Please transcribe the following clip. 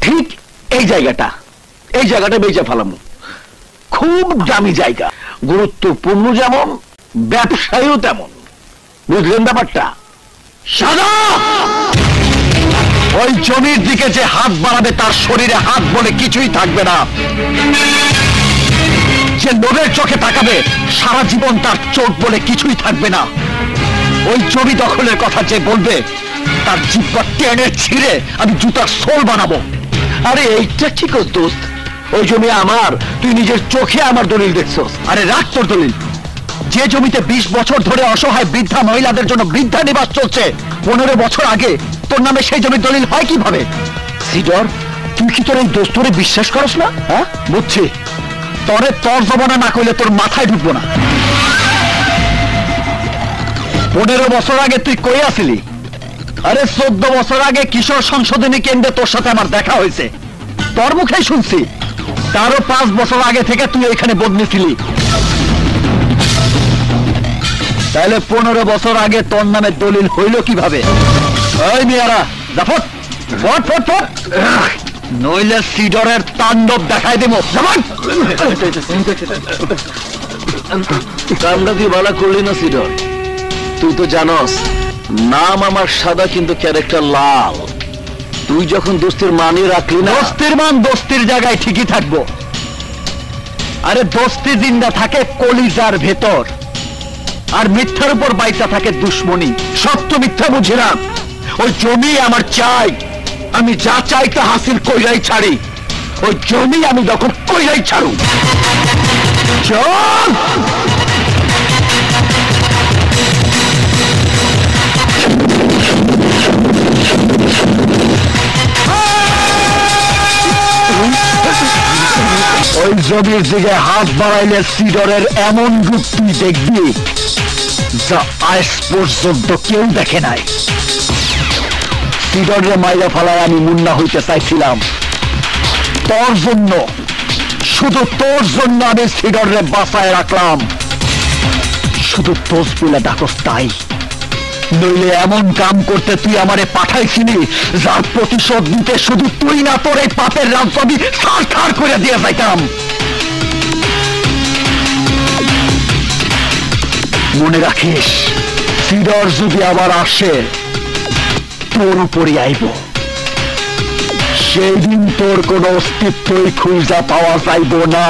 ঠিক এই জায়গাটা বেচে ফেলামু। খুব দামি জায়গা, গুরুত্বপূর্ণ যেমন, ব্যবসায়ীও তেমন। বুঝলেন ব্যাপারটা? সাদা ওই জমির দিকে যে হাত বাড়াবে তার শরীরে হাত বলে কিছুই থাকবে না। যে লোভের চোখে তাকাবে সারা জীবন তার চোখ বলে কিছুই থাকবে না। ওই জমি দখলের কথা যে বলবে তার জিহ্বা টেনে ছিঁড়ে আমি জুতার সোল বানাবো। আরে এইটা ঠিক দোস্ত, ওই জমি আমার, তুই নিজের চোখে আমার দলিল দেখছস। আরে রাখ তোর দলিল। যে জমিতে 20 বছর ধরে অসহায় বৃদ্ধা মহিলাদের জন্য বৃদ্ধা নিবাস চলছে, 15 বছর আগে তোর নামে সেই জমির দলিল হয় কিভাবে? সিডর, তুই কি তোর এই দোস্তরে বিশ্বাস করস না? হ্যাঁ বুঝছি, তরে তোর জমানা না করলে তোর মাথায় ঢুকবো না। 15 বছর আগে তুই কই আসিলি? আরে 14 বছর আগে কিশোর সংশোধনী কেন্দ্রে তোর সাথে আমার দেখা হয়েছে, তোর মুখেই শুনছি। তারও 5 বছর আগে থেকে তুই এখানে বদলি ছিলি। তাহলে 15 বছর আগে তোর নামে দলিল হইল কিভাবে? ওই মিয়ারা জাফর, ফট ফট ফট, নইলে সিডরের তাণ্ডব দেখাই দেব। কামটা তুই ভালো করলি না সিডর। তুই তো জানস নাম আমার সাদা কিন্তু ক্যারেক্টার লাল। তুই যখন দোস্তির মানই রাখলি না, দোস্তির মান দোস্তির জায়গায় ঠিকই থাকবো। আরে দোস্তি জিন্দা থাকে কলিজার ভেতর, আর মিথ্যার উপর বাইচা থাকে দুশ্মনী। সত্য মিথ্যা বুঝি না। ওই জমি আমার চাই, আমি যা চাই তা হাসিল কইরাই ছাড়ি। ওই জমি আমি দখল কইরাই ছাড়ু। চল ওই জমির দিকে হাত বাড়াইলে সিডরের এমন রূপ তুই দেখবি যা আজ পর্যন্ত কেউ দেখে নাই। সিডরে মাইরা ফেলায় আমি মুন্না হইতে চাইছিলাম তোর জন্য, শুধু তোর জন্য আমি সিডরে বাঁচায় রাখলাম। শুধু তোস বলে ডাকস তাই, নইলে এমন কাম করতে তুই আমারে পাঠাইছিলি যার প্রতিশোধ নিতে শুধু তুই না, তোর এই পাপের রাজ্য আমি ছাড় করে দিয়ে যাইতাম। মনে রাখিস, সিডর যদি আবার আসে তোর উপরই আইব, সেই দিন তোর কোনো অস্তিত্বই খুঁজা পাওয়া যাইব না।